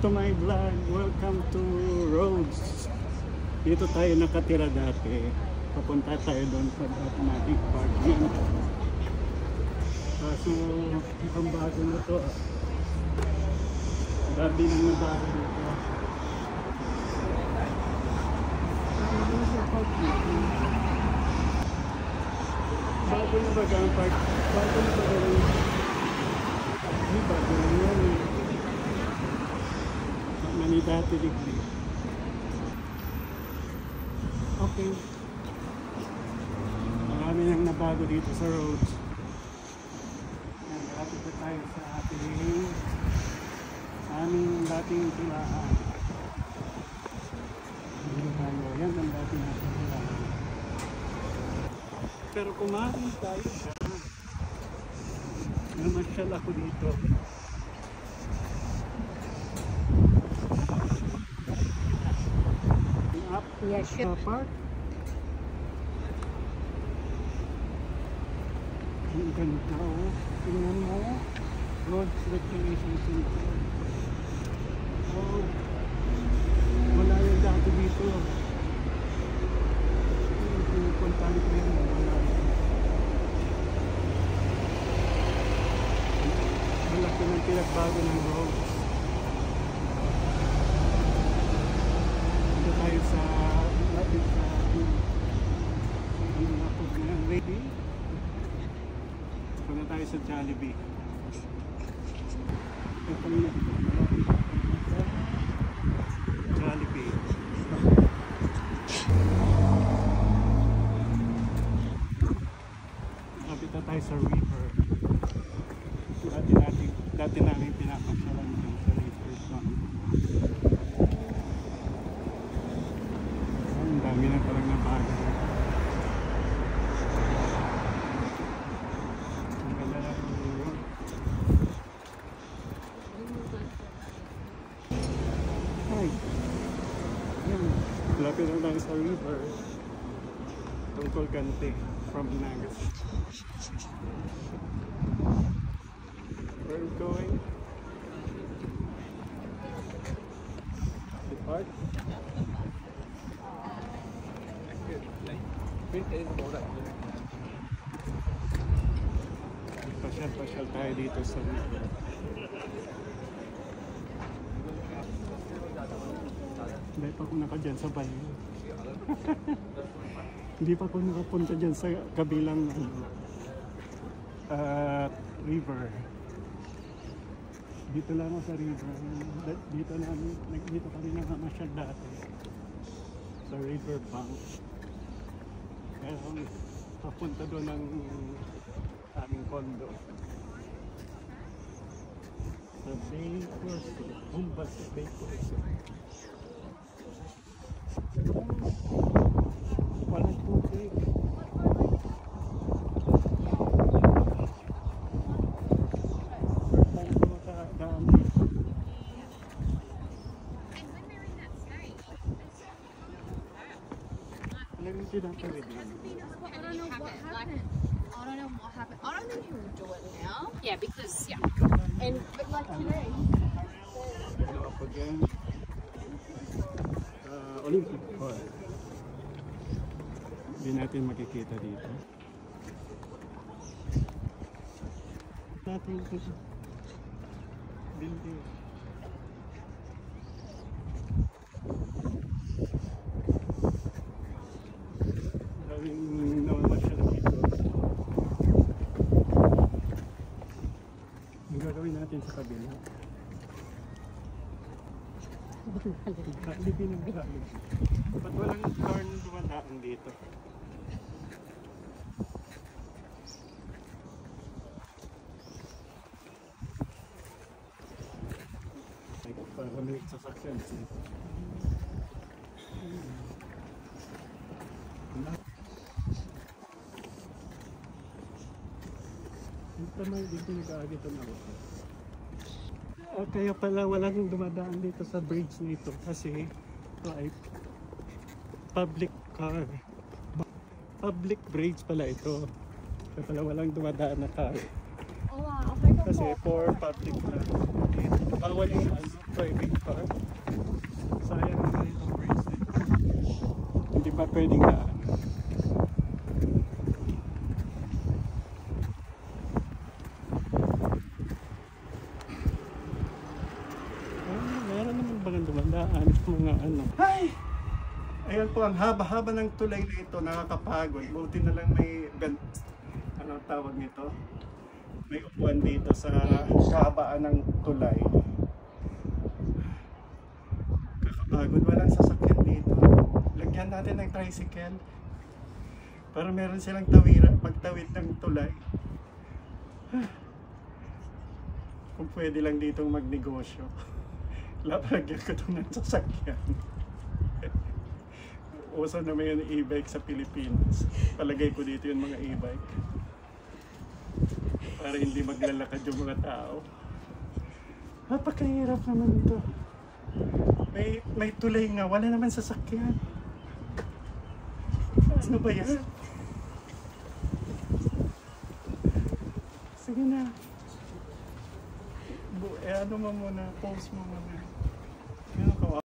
to my vlog. Welcome to Rhodes. Dito tayo nakatira dati. Papunta tayo doon sa automatic parking. So, ang bago na to. Grabe nang nabago dito. Bago na baga ang park? Bago na baga ang hindi bago na yun eh. Manidati degree. Okay. Marami nang nabago dito sa Rhodes. Malapit na tayo sa aming dating tilaan. Dito tayo. Yan ang dating natin tilaan. Pero kumain tayo siya. Namasyal ako dito. Yes, sure. Park. Ang ganda oh. Tingnan mo. Rhodes Recreation Center. Oh. Wala yung dati dito. Pupuntahan ko yun. Wala yun. Malaki ng pinagbago ng Rhodes. Dito tayo sa lapit sa ready. Punta tayo sa Jollibee. Ito na. Jollibee. Lapit na tayo sa river. Dati namin pinapasyalan dun sa river. Ang dami na parang nabago. Ang ganda na yung river. Hi! Yan. Lapit na tayo sa river. Tungkol Gante from Nagas. Where are we going? The park? Pasyal tayo dito sa river. Hindi pa ako nakadyan sa bayo. Hindi pa ako nakapunta dyan sa kabilang river. Dito lang ako sa river. Dito kami nakamasyal dati. Sa river bank. Kaya papunta doon ng aming condo. Sa Bay Corso. Humbas sa Bay Corso. Walang tubig. I don't know what happened. I don't know what happened. I don't think he'll do it now. Yeah, because but like today. Up again. Olympic Park. Hindi natin makikita dito. Natin ito. Building. Daming namamasyal dito. Ang gagawin natin sa kabila. Hindi pinagdaan. Ba't walang car na dumadaan dito? Para may sasakyan dito. Tama yung dito nag-aagito na ako. Kaya pala walang dumadaan dito sa bridge nito kasi ito ay public car. Public bridge pala ito. Kaya pala walang dumadaan na car. Kasi for public na. Bawal yung ano. private car. Sayang na itong bridge dito. Hindi pa pwedeng daan. Meron naman bagang dumandaan mga ano. Ay! Ayan po, ang haba-haba ng tulay na ito, nakakapagod. Buti na lang may ano tawag nito? May upuan dito sa kahabaan ng tulay. Kakapagod, walang sasakyan dito. Lagyan natin ng tricycle para meron silang tawiran, pagtawid ng tulay. Kung pwede lang ditong magnegosyo. Lagyan ko ito ng sasakyan. Uso na may e-bike sa Pilipinas. Palagay ko dito yung mga e-bike. Para hindi maglalakad yung mga tao. Napakahirap naman ito. May tulay nga, wala naman sasakyan. Ano ba yan? Sige na. Ano mo muna, pause mo muna.